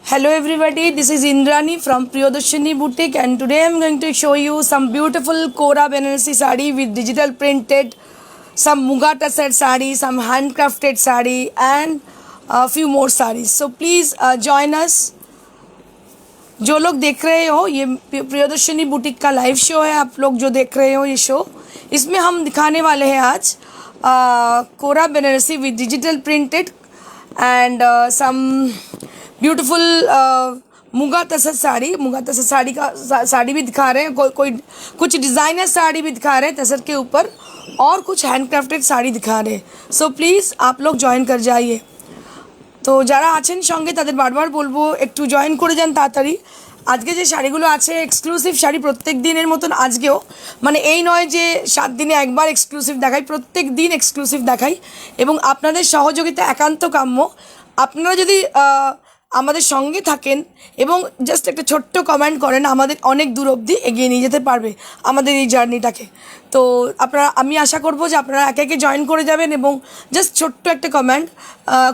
Hello everybody, this is Indrani from Priyadarshini Boutique and today I am going to show you some beautiful Kora Banarasi sari with digital printed, some Muga Tasar sari, some handcrafted sari and a few more saris. So please join us. जो लोग देख रहे हो ये Priyadarshini boutique का live show है. आप लोग जो देख रहे हो ये शो, इसमें हम दिखाने वाले हैं आज kora Banarasi with digital printed and some beautiful muga tussar sari का साड़ी भी दिखा रहे हैं. कोई कुछ डिज़ाइनर साड़ी भी दिखा रहे हैं तसर के ऊपर और कुछ हैंडक्राफ्टेड साड़ी दिखा रहे हैं. सो प्लीज़ आप लोग जॉइन कर जाइए. তো যারা আছেন সঙ্গে তাদের বারবার বলবো একটু জয়েন করে যান তাড়াতাড়ি. আজকে যে শাড়িগুলো আছে এক্সক্লুসিভ শাড়ি, প্রত্যেক দিনের মতন আজকেও, মানে এই নয় যে 7 দিনে একবার এক্সক্লুসিভ দেখাই, প্রত্যেক দিন এক্সক্লুসিভ দেখাই এবং আপনাদের সহযোগিতা একান্ত কাম্য. আপনারা যদি আমাদের সঙ্গে থাকেন এবং জাস্ট একটা ছোট্ট কমেন্ট করেন, আমাদের অনেক দূর অবধি এগিয়ে নিয়ে যেতে পারবে আমাদের এই জার্নিটাকে. তো আমি আশা করব যে আপনারা একে একে জয়েন করে যাবেন এবং জাস্ট ছোট্ট একটা কমেন্ট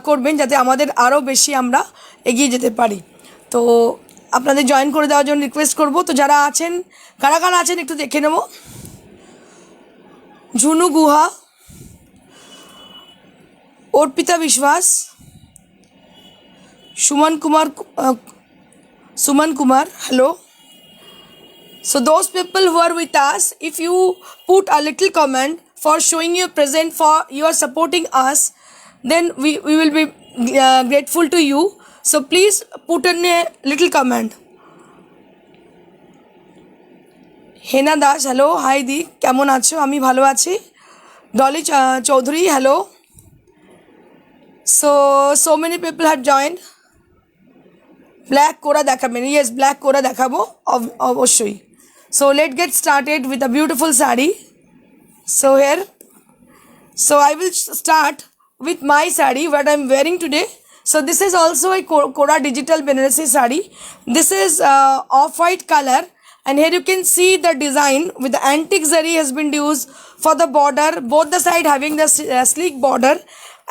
করবেন যাতে আমাদের আরও বেশি আমরা এগিয়ে যেতে পারি. তো আপনাদের জয়েন করে দেওয়ার জন্য রিকোয়েস্ট করব. তো যারা আছেন, কারা কারা আছেন একটু দেখে নেব. ঝুনু গুহা, অর্পিতা বিশ্বাস, Suman Kumar, hello. So those people who are with us, if you put a little comment for showing your present, for you are supporting us, then we will be grateful to you. So please put in a little comment. Hena Das, hello. Hi Di, কেমন আছো? আমি ভালো আছি. Dolly Chaudhary, hello. So many people have joined. Black কোরা দেখাবেন? Yes, black কোরা দেখাবো অবশ্যই. So late get started with a beautiful sari. So here, so I will start with my sari what I am wearing today. So this is also a Kora digital Banarasi sari. This is off-white color and here you can see the design with the antique zari has been used for the border, both the side having the sleek border,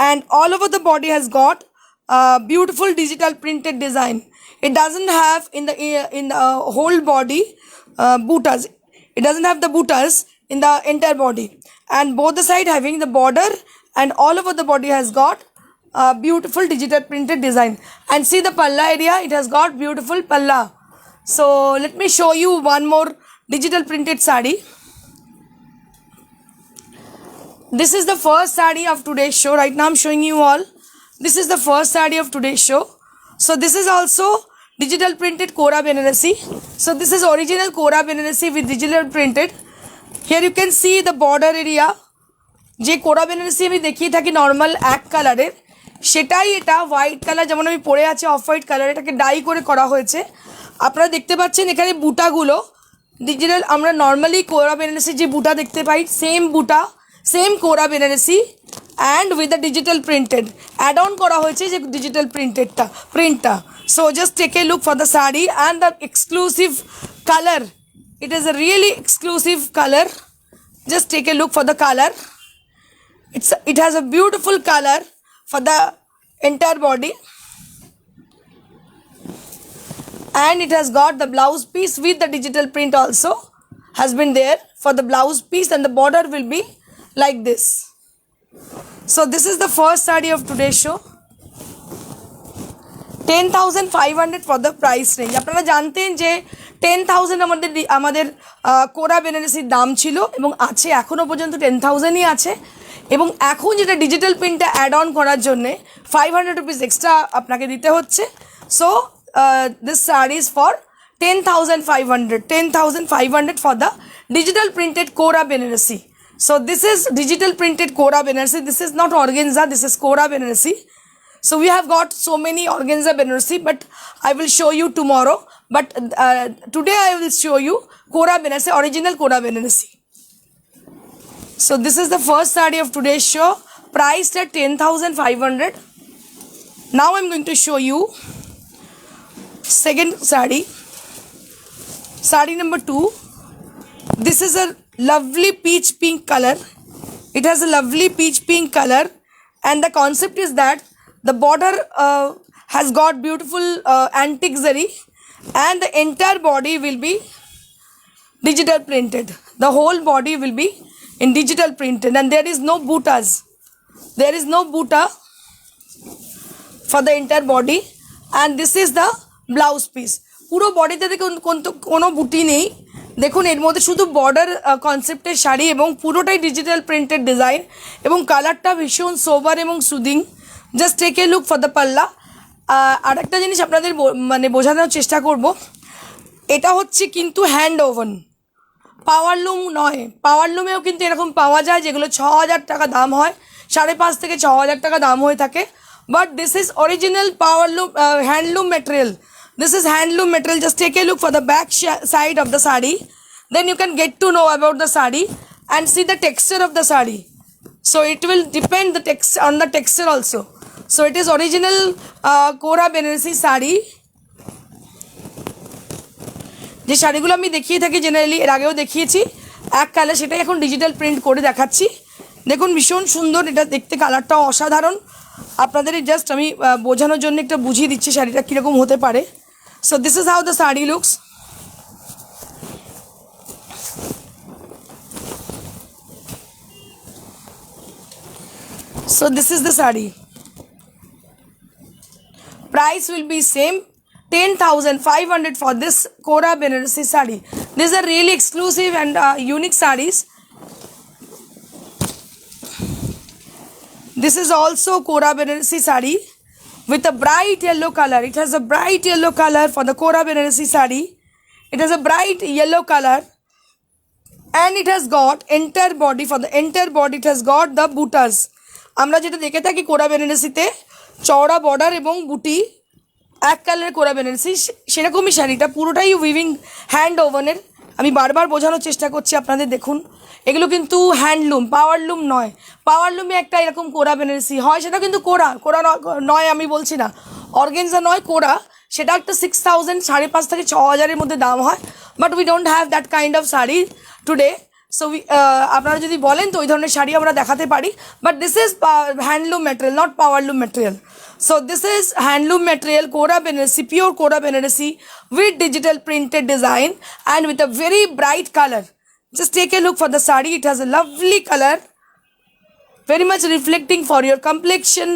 and all over the body has got beautiful digital printed design. It doesn't have in the whole body buttas. It doesn't have the buttas in the entire body, and both the side having the border and all over the body has got beautiful digital printed design. And see the palla area, it has got beautiful palla. So let me show you one more digital printed sari. This is the first sari of today's show. Right now I'm showing you all. This is the first sari of today's show. So this is also digital printed Kora Banarasi. So this is original Kora Banarasi with digital printed. Here you can see the border area. যে কোরা বেনারসি আমি দেখিয়ে থাকি normal এক কালারের, সেটাই এটা white colour, যেমন আমি পরে আছে অফ হোয়াইট কালার, এটাকে ডাই করে করা হয়েছে. আপনারা দেখতে পাচ্ছেন এখানে বুটাগুলো ডিজিটাল, আমরা নর্মালি কোরা বেনারসির যে বুটা দেখতে পাই same buta, same kora Banarasi and with the digital printed add on করা হয়েছে যে ডিজিটাল প্রিন্টটা. So just take a look for the sari and the exclusive colour. It is a really exclusive colour. Just take a look for the colour. It has a beautiful color for the entire body, and it has got the blouse piece with the digital print also has been there for the blouse piece, and the border will be like this. So this is the first saree of today's show. 10,500 for the price range. আপনারা জানতেন যে 10,000 আমাদের কোরা বেনারসির দাম ছিল এবং আছে, এখনও পর্যন্ত 10,000ই আছে. এবং এখন যেটা ডিজিটাল প্রিন্টটা অ্যাড অন করার জন্যে 500 রুপিস এক্সট্রা আপনাকে দিতে হচ্ছে. So this sari is for 10,500 for the digital printed kora Banarasi. So this is digital printed kora Banarasi. This is not organza, this is kora Banarasi. So we have got so many organza Banarasi, but I will show you tomorrow. But today I will show you Kora Banarasi, original Kora Banarasi. So this is the first saree of today's show, priced at 10,500. Now I'm going to show you second saree. Saree number 2. This is a lovely peach pink color. It has a lovely peach pink color, and the concept is that the border has got beautiful antique zari, and the entire body will be digital printed. The whole body will be in digital printed, and there is no butas. There is no buta for the entire body, and this is the blouse piece. পুরো বডিতে দেখুন কোনো বুটি নেই, দেখুন এর মধ্যে শুধু বর্ডার কনসেপ্টের শাড়ি এবং পুরোটাই ডিজিটাল প্রিন্টেড ডিজাইন এবং কালারটা ভীষণ সোবার এবং soothing. Just take a look for the pallu. আর একটা জিনিস আপনাদের মানে বোঝানোর চেষ্টা করব, এটা হচ্ছে কিন্তু হ্যান্ড ওভেন, পাওয়ারলুম নয়। পাওয়ারলুমেও কিন্তু এরকম পাওয়া যায় যেগুলো 6,000 টাকা দাম হয়, 5,500 থেকে 6,000 টাকা দাম হয়ে থাকে। But this is original powerloom, handloom material. This is handloom material. Just take a look for the back side of the sari. Then you can get to know about the sari and see the texture of the sari. So it will depend on the texture also. So it is original Kora Benarsi sari. যে শাড়িগুলো আমি দেখিয়ে থাকি generally, এর আগেও দেখিয়েছি এক colour, সেটাই এখন ডিজিটাল প্রিন্ট করে দেখাচ্ছি। দেখুন ভীষণ সুন্দর, এটা দেখতে কালারটাও অসাধারণ। আপনাদের জাস্ট আমি বোঝানোর জন্য একটা বুঝিয়ে দিচ্ছি শাড়িটা কীরকম হতে পারে। So this is how the sari looks. So this is the sari. Price will be same, 10,500 for this Kora Benarsi sari. These are really exclusive and unique saris. This is also Kora Benarsi sari with a bright yellow color. It has a bright yellow color for the Kora Benarsi sari. It has a bright yellow color, and it has got entire body. For the entire body it has got the butas. আমরা যেটা দেখে থাকি কোরা বেনারসিতে চওড়া border এবং বুটি এক কালারের কোরা বেনারসি, সেরকমই শাড়িটা পুরোটাই উইভিং হ্যান্ড ওভেনের। আমি বারবার বোঝানোর চেষ্টা করছি আপনাদের, দেখুন এগুলো কিন্তু হ্যান্ডলুম, পাওয়ারলুম নয়। পাওয়ারলুমে একটা এরকম কোরা বেনারসি হয়, সেটা কিন্তু কোরা নয়, আমি বলছি না অর্গেনজা নয়, কোরা। সেটা একটা 6,000, 5,500 থেকে 6,000-এর মধ্যে দাম হয়। But we don't have that kind of sari today. So আপনারা যদি বলেন তো ওই ধরনের শাড়ি আমরা দেখাতে পারি, but this is handloom material, not powerloom material. So this is handloom material, Kora Benarsi, pure Kora Benarsi with digital printed design and with a very bright color. Just take a look for the sari. It has a lovely color, very much reflecting for your complexion.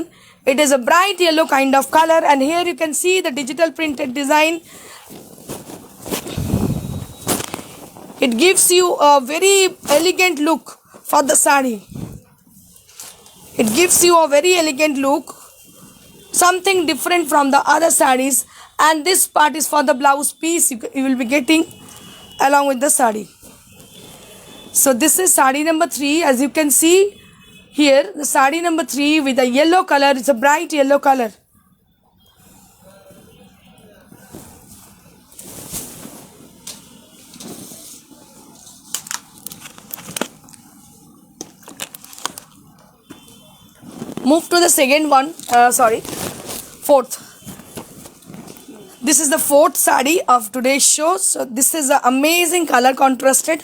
It is a bright yellow kind of color, and here you can see the digital printed design. It gives you a very elegant look for the sari. It gives you a very elegant look, something different from the other sarees, and this part is for the blouse piece you will be getting along with the sari. So this is sari number 3. As you can see here, the sari number 3 with a yellow color. It's a bright yellow color. Move to the second one, fourth. This is the fourth sari of today's show. So this is an amazing color contrasted.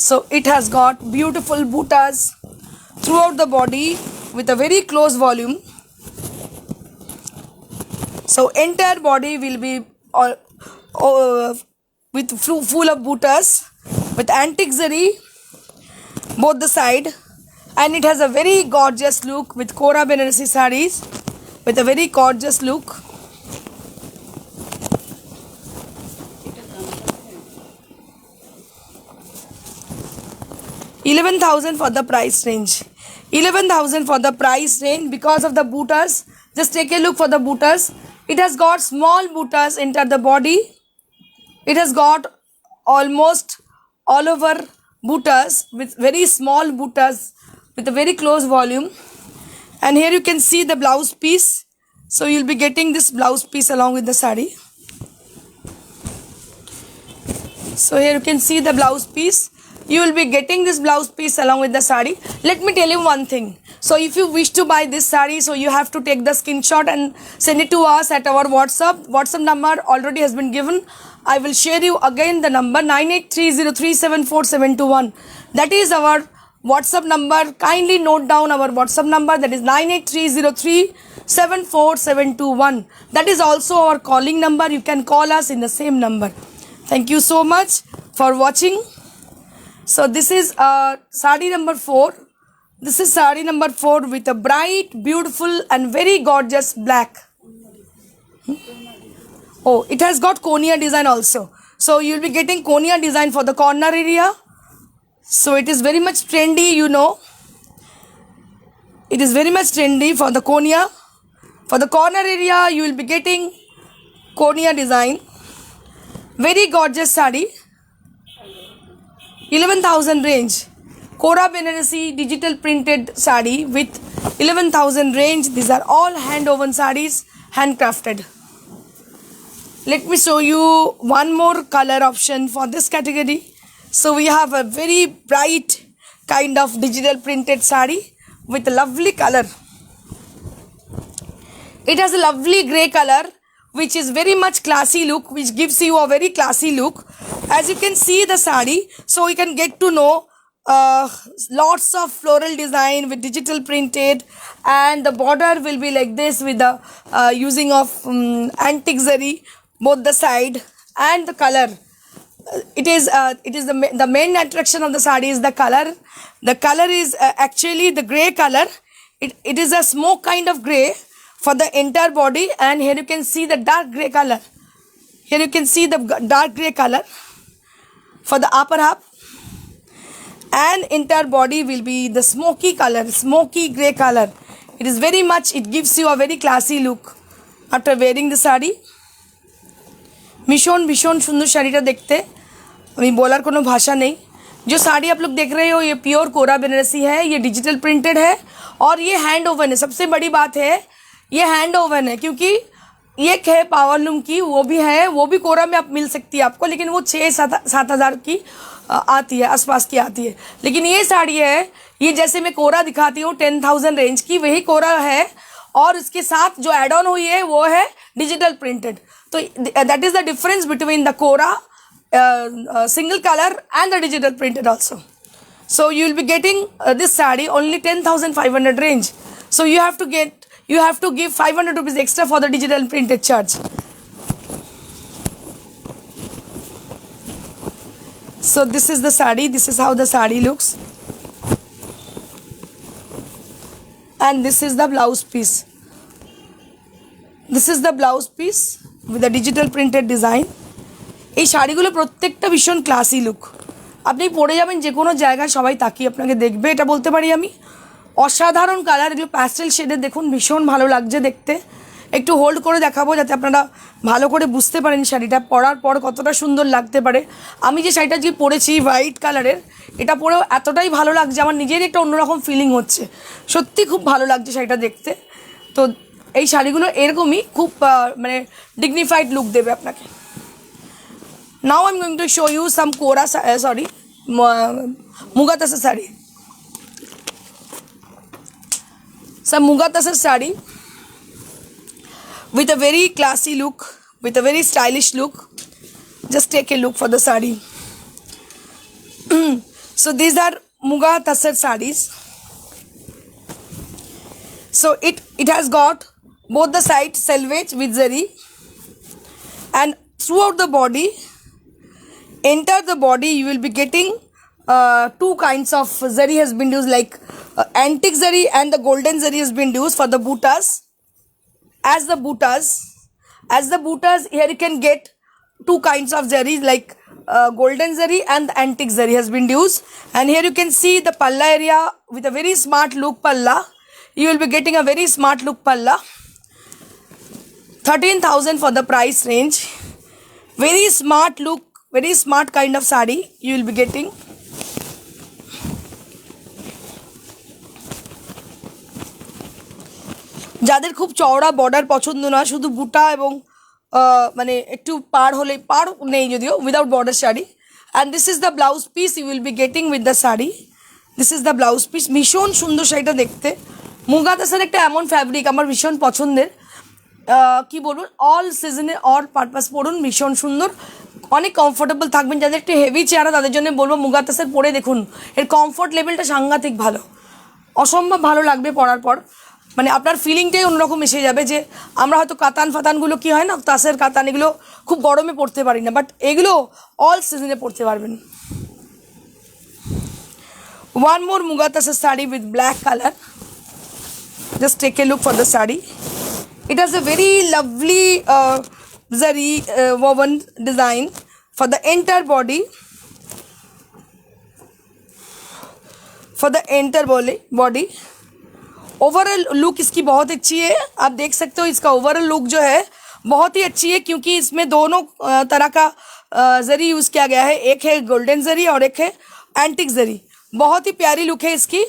So it has got beautiful butas throughout the body with a very close volume. So entire body will be with full of butas with antique zari both the side, and it has a very gorgeous look with Kora Benarsi sarees with a very gorgeous look. 11,000 for the price range. 11,000 for the price range because of the butas. Just take a look for the butas. It has got small butas into the body. It has got almost all over butas with very small butas with a very close volume. And here you can see the blouse piece. So you'll be getting this blouse piece along with the sari. So here you can see the blouse piece. You will be getting this blouse piece along with the sari. Let me tell you one thing. So if you wish to buy this sari, so you have to take the screenshot and send it to us at our WhatsApp. WhatsApp number already has been given. I will share you again the number 9830374721. That is our WhatsApp number. Kindly note down our WhatsApp number. That is 98303 74721. That is also our calling number. You can call us in the same number. Thank you so much for watching. So this is sari number 4. This is sari number 4 with a bright, beautiful and very gorgeous black. Oh, it has got Konya design also. So you will be getting Konya design for the corner area. So it is very much trendy, you know. It is very much trendy for the Konya. For the corner area, you will be getting Konya design. Very gorgeous sari. 11,000 range. Kora Banarasi digital printed sari with 11,000 range. These are all hand woven saris, handcrafted. Let me show you one more color option for this category. So we have a very bright kind of digital printed sari with a lovely color. It has a lovely grey color which is very much classy look, which gives you a very classy look. As you can see the sari, so you can get to know lots of floral design with digital printed, and the border will be like this with the using of antique zari, both the side, and the color. It is the main attraction of the sari is the color. The color is actually the grey color. It is a smoke kind of grey for the entire body, and here you can see the dark grey color. Here you can see the dark grey color for the upper half, and entire body will be the smoky color, smoky grey color. It is very much, it gives you a very classy look after wearing the sari. भीषण भीषण सुंदर साड़ीटा देखते, अभी bowler कोनो भाषा नहीं. जो साड़ी आप लोग देख रहे हो ये प्योर कोरा बनारसी है, ये डिजिटल प्रिंटेड है और ये हैंड ओवन है. सबसे बड़ी बात है ये हैंड ओवन है, क्योंकि एक है पावरलूम की, वो भी है, वो भी कोरा में आप मिल सकती है आपको, लेकिन वो 6-7 हज़ार की आती है, आसपास की आती है. लेकिन ये साड़ी है, ये जैसे मैं कोरा दिखाती हूँ 10,000 रेंज की, वही कोरा है और इसके साथ जो एड ऑन हुई है वो है डिजिटल प्रिंटेड. तो that is the difference between the kora single color and the digital printed also. So you will be getting this saree only 10,500 range. So you have to give 500 rupees extra for the digital printed charge. So this is the saree. This is how the saree looks, and this is the blouse piece. This is the blouse piece with the digital printed design. এই শাড়িগুলো প্রত্যেকটা ভীষণ classy look, আপনি পরে যাবেন যে কোনো জায়গায় সবাই তাকিয়ে আপনাকে দেখবে, এটা বলতে পারি আমি. অসাধারণ কালার, এগুলো প্যাস্টেল শেডে দেখুন, ভীষণ ভালো লাগছে দেখতে. একটু হোল্ড করে দেখাবো যাতে আপনারা ভালো করে বুঝতে পারেন শাড়িটা পরার পর কতটা সুন্দর লাগতে পারে. আমি যে শাড়িটা যে পরেছি হোয়াইট কালারের, এটা পরেও এতটাই ভালো লাগছে, আমার নিজেরই একটা অন্যরকম ফিলিং হচ্ছে, সত্যি খুব ভালো লাগছে শাড়িটা দেখতে. তো এই শাড়িগুলো এরকমই খুব মানে ডিগনিফাইড লুক দেবে আপনাকে. Now I am going to show you some Muga Tasar saree. Some Muga Tasar saree with a very classy look, with a very stylish look. Just take a look for the saree. So these are Muga Tasar sarees. So it has got both the sides selvage with zari, and throughout the body, enter the body, you will be getting two kinds of zari has been used, like antique zari and the golden zari has been used for the buttas. As the buttas, here you can get two kinds of zari, like golden zari and the antique zari has been used. And here you can see the palla area with a very smart look palla. You will be getting a very smart look palla. 13,000 for the price range. Very smart look, very smart kind of sari you will be getting. যাদের খুব চওড়া border পছন্দ না, শুধু বুটা এবং মানে একটু পার হলে, পার নেই যদিও, without border sari. And this is the blouse piece you will be getting with the sari. This is the blouse piece. ভীষণ সুন্দর শাড়িটা দেখতে. মুগা তাসার একটা এমন ফ্যাব্রিক আমার ভীষণ পছন্দের, কি বলুন, অল সিজনে অল পারপাস পরুন, ভীষণ সুন্দর, অনেক কমফোর্টেবল থাকবেন. যাদের একটু হেভি চেহারা তাদের জন্য বলবো মুগা তাসার পরে দেখুন, এর কমফোর্ট লেভেলটা সাংঘাতিক ভালো, অসম্ভব ভালো লাগবে পরার পর. মানে আপনার ফিলিংটাই অন্যরকম এসে যাবে যে আমরা হয়তো কাতান ফাতানগুলো কি হয় না, তাসের কাতান, এগুলো খুব গরমে পরতে পারি না, বাট এগুলো অল সিজনে পরতে পারবেন। One more Muga Tasar saree with black color. Just take a look for the saree. It has a very lovely zari woven design for the entire body. For the entire body. Overall look इसकी बहुत अच्छी है, आप देख सकते हो इसका overall look जो है बहुत ही अच्छी है, क्योंकि इसमें दोनों तरह का जरी यूज़ किया गया है, एक है गोल्डन जरी और एक है एंटिक जरी। बहुत ही प्यारी लुक है इसकी,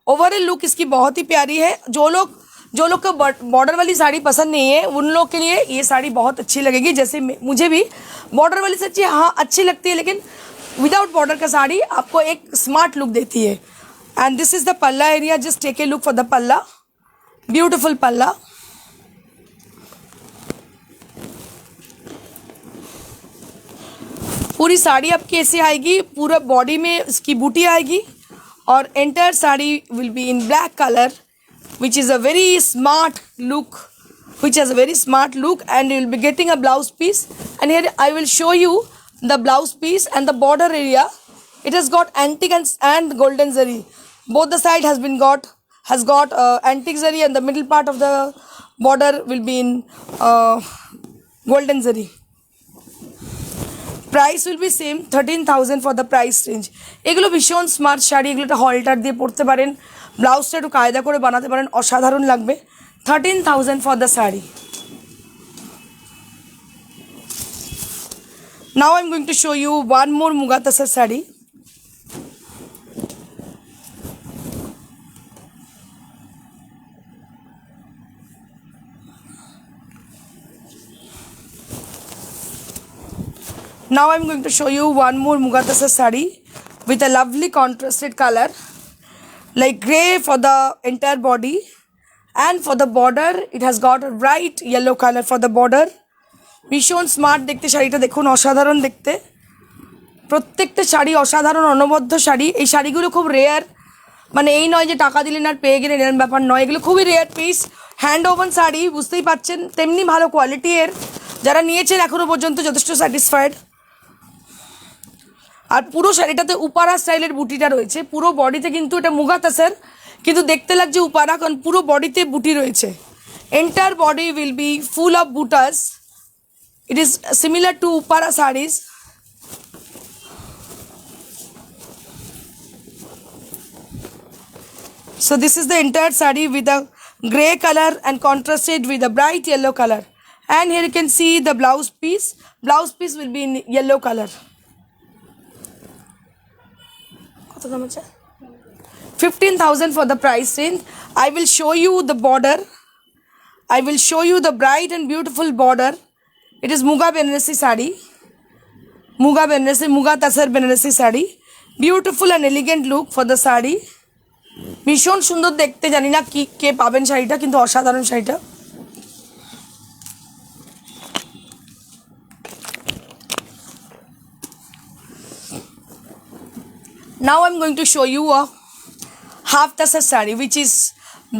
ओवरऑल लुक इसकी बहुत ही प्यारी है। जो लोग को बॉर्डर वाली साड़ी पसंद नहीं है उन लोग के लिए ये साड़ी बहुत अच्छी लगेगी। जैसे मुझे भी बॉर्डर वाली सच्ची हाँ अच्छी लगती है, लेकिन विदाउट बॉर्डर का साड़ी आपको एक स्मार्ट लुक देती है। And this is the palla area. Just take a look for the palla. Beautiful palla. पूरी साड़ी आपकी ऐसे आएगी, पूरा बॉडी में इसकी बूटी आएगी और entire sari will be in black color, which is a very smart look, which has a very smart look, and you will be getting a blouse piece. And here I will show you the blouse piece and the border area. It has got antique and golden zari. Both the side has got antique zari, and the middle part of the border will be in golden zari. Price will be same 13,000 for the price range. এগুলো ভীষণ smart sari, এগুলো একটা হলটার দিয়ে পরতে পারেন, ব্লাউজটা একটু কায়দা করে বানাতে পারেন, অসাধারণ লাগবে। 13,000 for the saree. Now I'm going to show you one more Muga Tasar saree. Now I'm going to show you one more Muga Tasar saree with a lovely contrasted color, like grey for the entire body, and for the border it has got a bright yellow color for the border. ভীষণ smart দেখতে শাড়িটা, দেখুন অসাধারণ দেখতে, প্রত্যেকটা শাড়ি অসাধারণ অনবদ্য শাড়ি। এই শাড়িগুলো খুব রেয়ার, মানে এই নয় যে টাকা দিলেন আর পেয়ে গেলেন এরকম ব্যাপার নয়, এগুলো খুবই rare piece, hand woven sari, বুঝতেই পাচ্ছেন, তেমনি ভালো কোয়ালিটি এর, যারা নিয়েছেন এখনও পর্যন্ত যথেষ্ট স্যাটিসফাইড। আর পুরো শাড়িটাতে উপারা স্টাইলের বুটিটা রয়েছে, পুরো বডিতে কিন্তু এটা মুগা তাসার, কিন্তু দেখতে লাগছে উপারা, কারণ পুরো বডিতে বুটি রয়েছে। Entire body will be full of butas. It is similar to upara sarees. So this is the entire saree with a grey color and contrasted with a bright yellow color. And here you can see the blouse piece. Blouse piece will be in yellow color. 15,000 for the price range. I will show you the border. I will show you the bright and beautiful border. It is Muga Banarasi sari, Muga Tasar Banarasi sari. Beautiful and elegant look for the sari. ভীষণ সুন্দর দেখতে, জানি না কি কে পাবেন শাড়িটা, কিন্তু অসাধারণ শাড়িটা। Now I'm going to show you a half Tasar sari, which is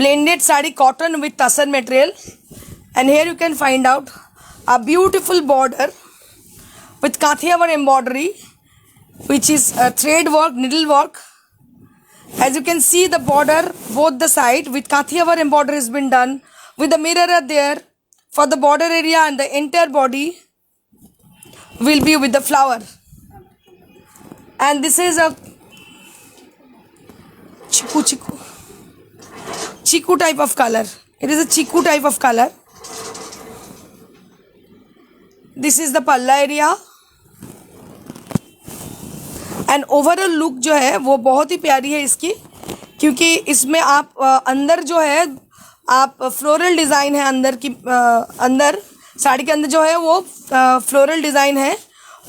blended sari cotton with Tasar material, and here you can find out a beautiful border with Kathiawar embroidery, which is thread work, needle work. As you can see the border, both the side with Kathiawar embroidery has been done with the mirror there for the border area, and the entire body will be with the flower. And this is a chiku type of color. It is a chiku type of color. This is the palla area, and overall look जो है वो बहुत ही प्यारी है इसकी, क्योंकि इसमें आप अंदर जो है आप फ्लोरल डिज़ाइन है अंदर की, अंदर साड़ी के अंदर जो है वो फ्लोरल डिज़ाइन है,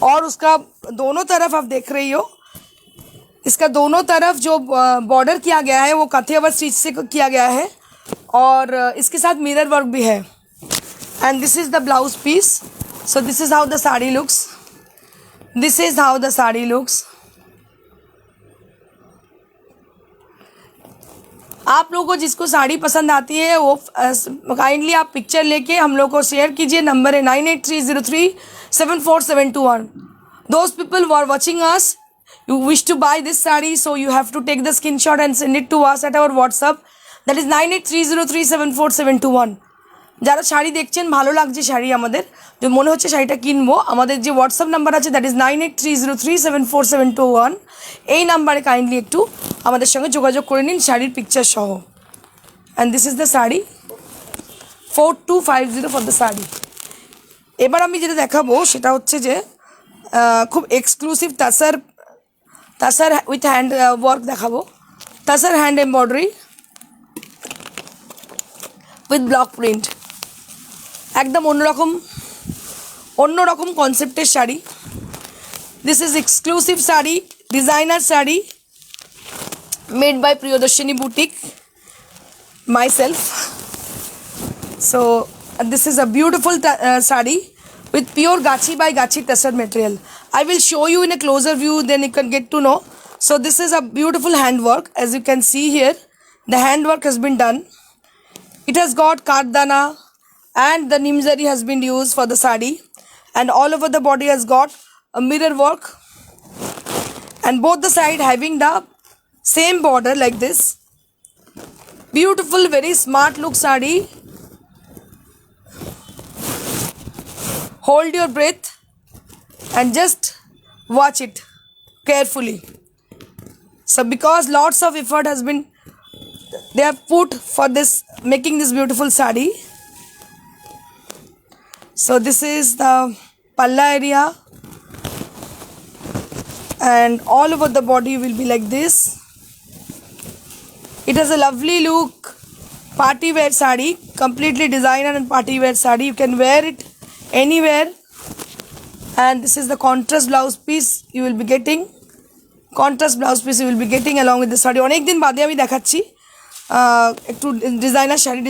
और उसका दोनों तरफ आप देख रही हो, इसका दोनों तरफ जो बॉर्डर किया गया है वो काठियावाड़ स्टिच से किया गया है, और इसके साथ मिरर वर्क भी है। And this is the blouse piece. So this is how the sari looks, this is how the sari looks. आप लोगों को जिसको साड़ी पसंद आती है वो काइंडली आप पिक्चर लेके हम लोग को शेयर कीजिए. नंबर है 9830374721. Those people who are watching us, you wish to buy this saree, so you have to take the screenshot and send it to us at our WhatsApp. That is 9830374721. যারা শাড়ি দেখছেন ভালো লাগছে শাড়ি আমাদের যে মনে হচ্ছে শাড়িটা কিনবো, আমাদের যে হোয়াটসঅ্যাপ নাম্বার আছে দ্যাট ইজ 9830374721. এই নাম্বারে কাইন্ডলি একটু আমাদের সঙ্গে যোগাযোগ করে নিন শাড়ির পিকচার সহ. And this is the sari 4250 for the sari. এবার আমি যেটা দেখাবো সেটা হচ্ছে যে খুব exclusive tussar with hand work দেখাবো. Tussar hand embroidery with block print. একদম অন্যরকম কনসেপ্টের sari. This is exclusive sari, designer sari made by Priyadarshini boutique, myself. So this is a beautiful sari with pure Gachi by Gachi Tassar material. I will show you in a closer view, then you can get to know. So this is a beautiful handwork. As you can see here, the handwork has been done. It has got kardana and the nimzari has been used for the sari, and all over the body has got a mirror work, and both the side having the same border like this. Beautiful, very smart look sari. Hold your breath and just watch it carefully. So because lots of effort has been they have put for this, making this beautiful sari. So this is the palla area, and all over the body will be like this. It has a lovely look, party wear sari, completely designer and party wear sari. You can wear it anywhere. And this is the contrast blouse piece you will be getting. Contrast blouse piece you will be getting along with the sari. অনেক দিন বাদে আমি দেখাচ্ছি একটু designer sari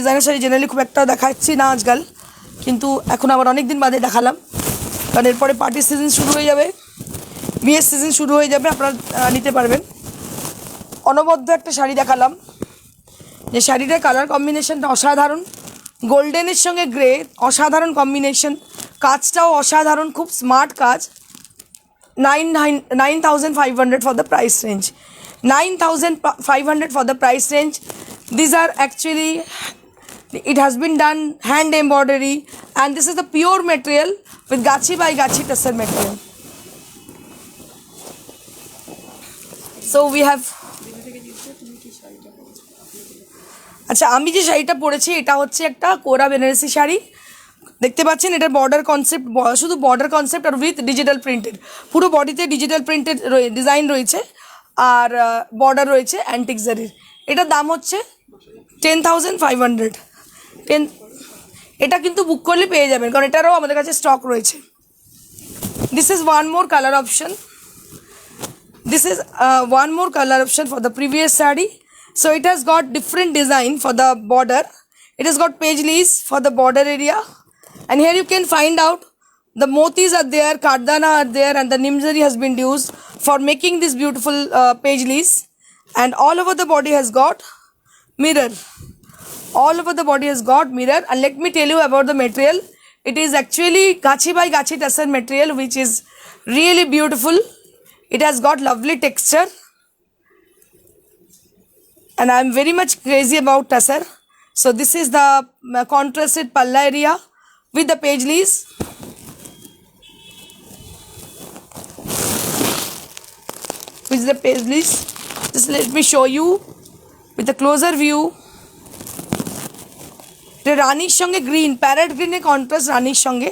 generally খুব একটা দেখাচ্ছি না আজকাল, কিন্তু এখন আবার অনেক দিন বাদে দেখালাম, কারণ এরপরে পার্টির সিজন শুরু হয়ে যাবে, বিয়ের সিজন শুরু হয়ে যাবে, আপনারা নিতে পারবেন. অনবদ্য একটা শাড়ি দেখালাম, যে শাড়িটার কালার কম্বিনেশনটা অসাধারণ, গোল্ডেনের সঙ্গে গ্রে অসাধারণ কম্বিনেশন, কাজটাও অসাধারণ, খুব স্মার্ট কাজ. 9,500 for the price range. 9,500 for the price range. These are actually, it has been done hand embroidery, and this is the pure material with Gachi by Gachi Tassar material. So we have, আচ্ছা আমি যে শাড়িটা পরেছি এটা হচ্ছে একটা কোরা বেনারসি শাড়ি. দেখতে পাচ্ছেন এটার বর্ডার কনসেপ্ট, শুধু বর্ডার কনসেপ্ট আর উইথ ডিজিটাল প্রিন্টেড, পুরো বডিতে ডিজিটাল প্রিন্টেড ডিজাইন রয়েছে, আর বর্ডার রয়েছে অ্যান্টিক জারির. এটার দাম হচ্ছে 10,500. এটা কিন্তু বুক করলে পেয়ে যাবেন, কারণ এটারও আমাদের কাছে স্টক রয়েছে. This is one more colour option. This is one more color option for the previous saree. So it has got different design for the border. It has got paisley's for the border area, and here you can find out the motis are there, kardana are there, and the nimzari has been used for making this beautiful paisley's. And all over the body has got mirror. All over the body has got mirror. And let me tell you about the material. It is actually Gachi by Gachi Tassar material, which is really beautiful. It has got lovely texture, and I am very much crazy about Tassar. So this is the contrasted palla area with the paisley's. With the paisley's, just let me show you with a closer view. The রানীর সঙ্গে green, parrot গ্রিনে contrast রানীর সঙ্গে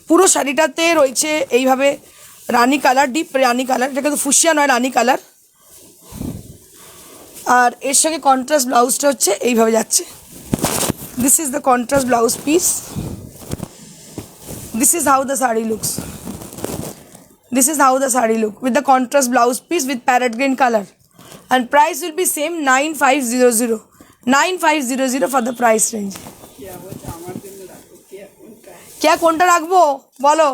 পুরো শাড়িটাতে রয়েছে এইভাবে রানী colour, deep রানী colour, এটা কিন্তু fuchsia নয়, রানী কালার. আর এর সঙ্গে কন্ট্রাস্ট ব্লাউজটা হচ্ছে এইভাবে যাচ্ছে. This is the contrast blouse piece. This is how the sari looks. This is how the saree look with the contrast blouse piece with parrot green color, and price will be same 9,500. 9,500 for the price range. क्या কোনটা রাখবো বলো,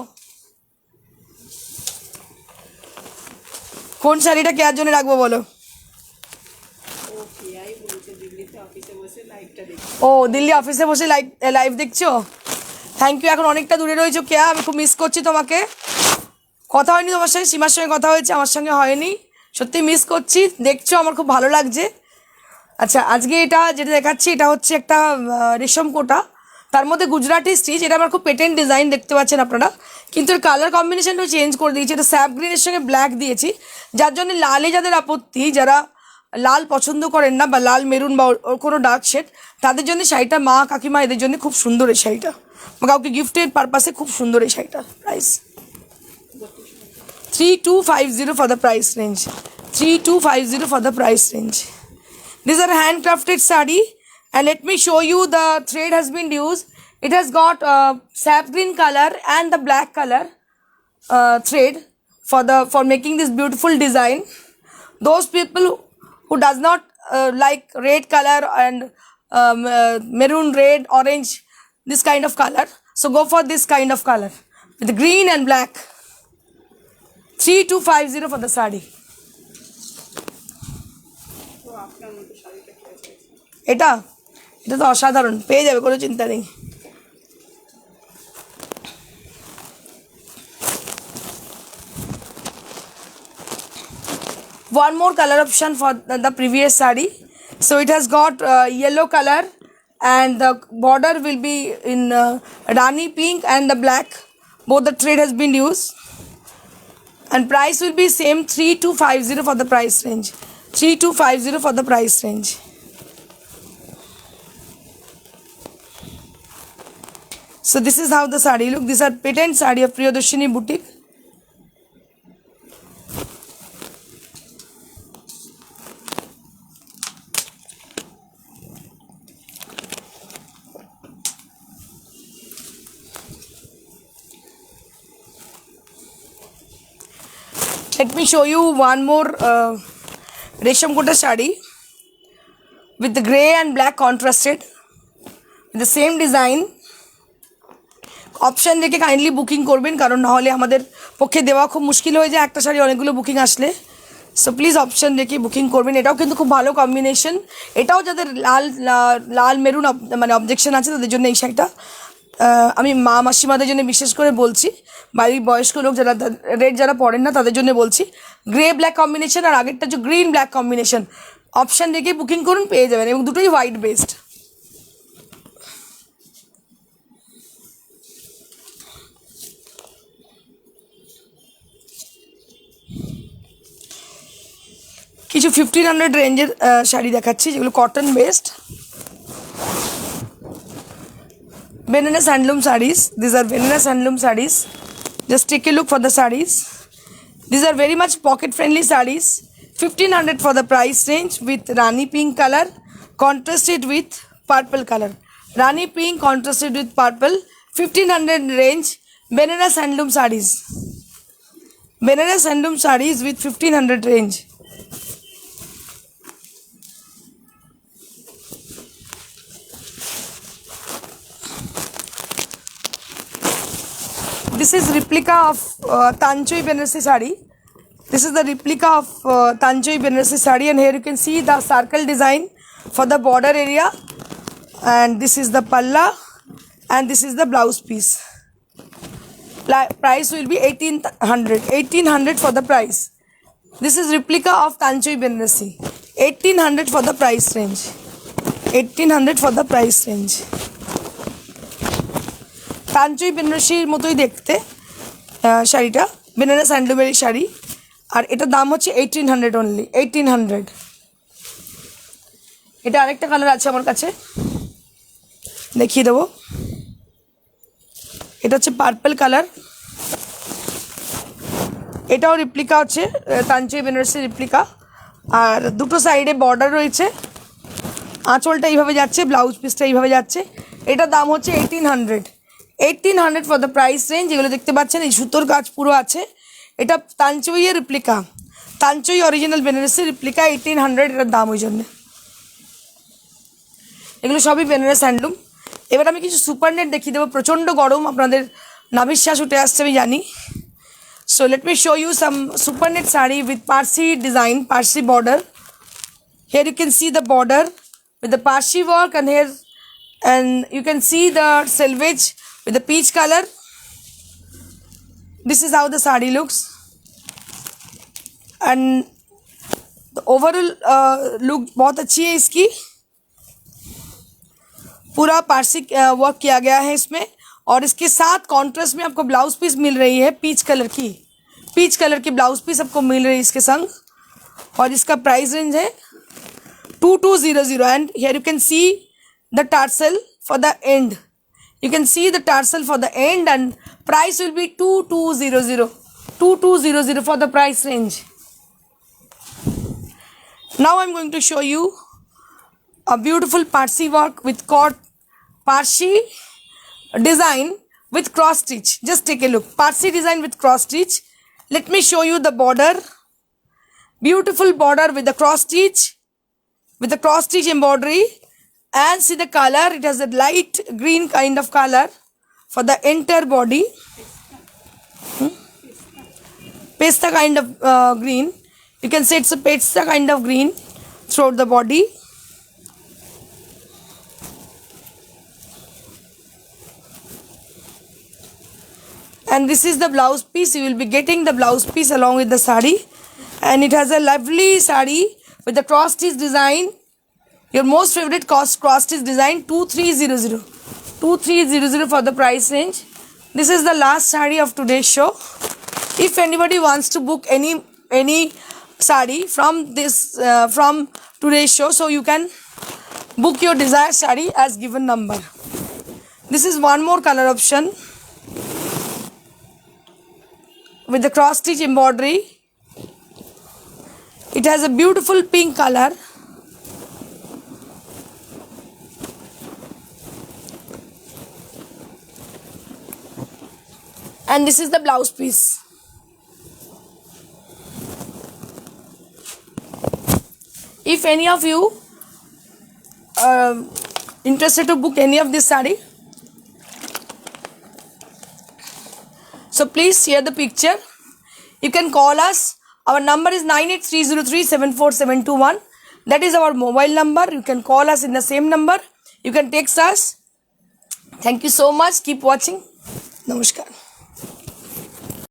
কোন শাড়িটা care জন্য রাখবো বলো. ও দিল্লি অফিসে বসে লাইভ দেখছো, থ্যাংক ইউ। এখন অনেকটা দূরে রয়েছো কেয়া, আমি খুব মিস করছি তোমাকে। কথা হয়নি তোমার সঙ্গে, সীমার সঙ্গে কথা হয়েছে, আমার সঙ্গে হয়নি, সত্যি মিস করছি। দেখছো আমার খুব ভালো লাগছে। আচ্ছা আজকে এটা যেটা দেখাচ্ছি এটা হচ্ছে একটা রেশম কোটা, তার মধ্যে গুজরাটি স্টিচ। এটা আমার খুব পেটেন্ট ডিজাইন, দেখতে পাচ্ছেন আপনারা, কিন্তু এর কালার কম্বিনেশনটা চেঞ্জ করে দিয়েছি। এটা স্যাপ গ্রিনের সঙ্গে ব্ল্যাক দিয়েছি, যার জন্য লালে যাদের আপত্তি, যারা লাল পছন্দ করেন না বা লাল মেরুন বা ওর কোনো ডার্ক শেড, তাদের জন্য শাড়িটা, মা কাকিমা এদের জন্য খুব সুন্দর এই শাড়িটা, বা কাউকে গিফটের পারপাসে খুব সুন্দর এই শাড়িটা। Price 3250 for the price range. 3250 for the price range. These are handcrafted sari, and let me show you the thread has been used. It has got sap green color and the black color thread for making this beautiful design. Those people who does not like red color and maroon, red, orange, this kind of color, so go for this kind of color with green and black. 3250 for the sari. এটা এটা তো অসাধারণ, পেয়ে যাবে, কোনো চিন্তা নেই। One more color option for the previous sari. So it has got yellow color, and the border will be in Rani pink and the black. Both the thread has been used, and price will be same, 3250 for the price range. 3250 for the price range. So this is how the sari look. These are patent sari of Priyadarshini boutique. Let me show you one more resham kota sari with the grey and black contrasted with the same design. Option দেখে kindly booking করবেন, কারণ নাহলে আমাদের পক্ষে দেওয়া খুব মুশকিল হয়ে যায় একটা শাড়ি অনেকগুলো বুকিং আসলে। সো প্লিজ অপশান দেখে বুকিং করবেন। এটাও কিন্তু খুব ভালো কম্বিনেশন, এটাও যাদের লাল মেরুন মানে অবজেকশন আছে তাদের জন্য এই শাড়িটা। আমি মা মাসিমাদের জন্য বিশেষ করে বলছি, বাড়ির বয়স্ক লোক যারা রেড যারা পড়েন না তাদের জন্য বলছি। গ্রে ব্ল্যাক কম্বিনেশন আর আগেরটা যে গ্রিন ব্ল্যাক কম্বিনেশন, অপশান দেখে বুকিং করুন, পেয়ে যাবেন, এবং দুটোই হোয়াইট বেসড। কিছু 1500 রেঞ্জের শাড়ি দেখাচ্ছি যেগুলো cotton based, Benares handloom sarees. These are Benares handloom sarees. Just take a look for the sarees. These are very much pocket friendly sarees. 1500 for the price range with Rani pink color contrasted with purple color. Rani pink contrasted with purple. 1500 range Benares handloom sarees. Benares handloom sarees with 1500 range. This is replica of Tanchoi Benares sari. This is the replica of Tanchoi Benares sari, and here you can see the circle design for the border area, and this is the palla, and this is the blouse piece. Price will be 1800. 1800 for the price. This is replica of Tanchoi Benares. 1800 for the price range. 1800 for the price range. তাঞ্চই বেনারসির মতোই দেখতে শাড়িটা, বেনারস হ্যান্ডলুমের শাড়ি, আর এটার দাম হচ্ছে 1800 only, 1800। এটা আরেকটা colour আছে আমার কাছে, দেখিয়ে দেবো। এটা হচ্ছে পার্পল কালার, এটাও রিপ্লিকা হচ্ছে তাঞ্চই বেনারসির রিপ্লিকা, আর দুটো সাইডে বর্ডার রয়েছে, আঁচলটা এইভাবে যাচ্ছে, ব্লাউজ পিসটা এইভাবে যাচ্ছে। এটার দাম হচ্ছে 1800। 1800 ফর দ্য প্রাইস রেঞ্জ। যেগুলো দেখতে পাচ্ছেন এই সুতোর কাজ পুরো আছে, এটা তাঞ্চইয়ের রিপ্লিকা, তাঞ্চই অরিজিনাল বেনারসের রিপ্লিকা। 1800 এটার দাম, ওই জন্যে। এগুলো সবই বেনারস হ্যান্ডলুম। এবার আমি কিছু সুপার নেট দেখিয়ে দেবো, প্রচণ্ড গরম, আপনাদের নাভিশ্বাস উঠে আসছে আমি জানি। So let me show you some super net sari with Parsi design, Parsi border. Here you can see the border with the parshi work, and here, and you can see the selvage with the peach color. This is how the sari looks, and the overall look बहुत अच्छी है इसकी. पूरा Parsi work किया गया है इसमें, और इसके साथ कॉन्ट्रास्ट में आपको ब्लाउज पीस मिल रही है पीच कलर की ब्लाउज पीस आपको मिल रही है इसके संग. और इसका प्राइस रेंज है 2200. And here you can see the tarsal for the end. You can see the tarsal for the end, and price will be 2200 for the price range. Now I am going to show you a beautiful Parsi work with Parsi design with cross stitch. Just take a look. Parsi design with cross stitch. Let me show you the border. Beautiful border with the cross stitch embroidery. And see the color, it has a light green kind of color for the entire body. Pesta kind of green. You can say it's a pesta kind of green throughout the body. And this is the blouse piece. You will be getting the blouse piece along with the sari. And it has a lovely sari with the cross stitch design. Your most favorite cross stitch design, 2300 for the price range. This is the last sari of today's show. If anybody wants to book any sari from today's show, so you can book your desired sari as given number. This is one more color option with the cross stitch embroidery. It has a beautiful pink color. And this is the blouse piece. If any of you are interested to book any of this sari, so please share the picture. You can call us. Our number is 9830374721. That is our mobile number. You can call us in the same number. You can text us. Thank you so much. Keep watching. Namaskar.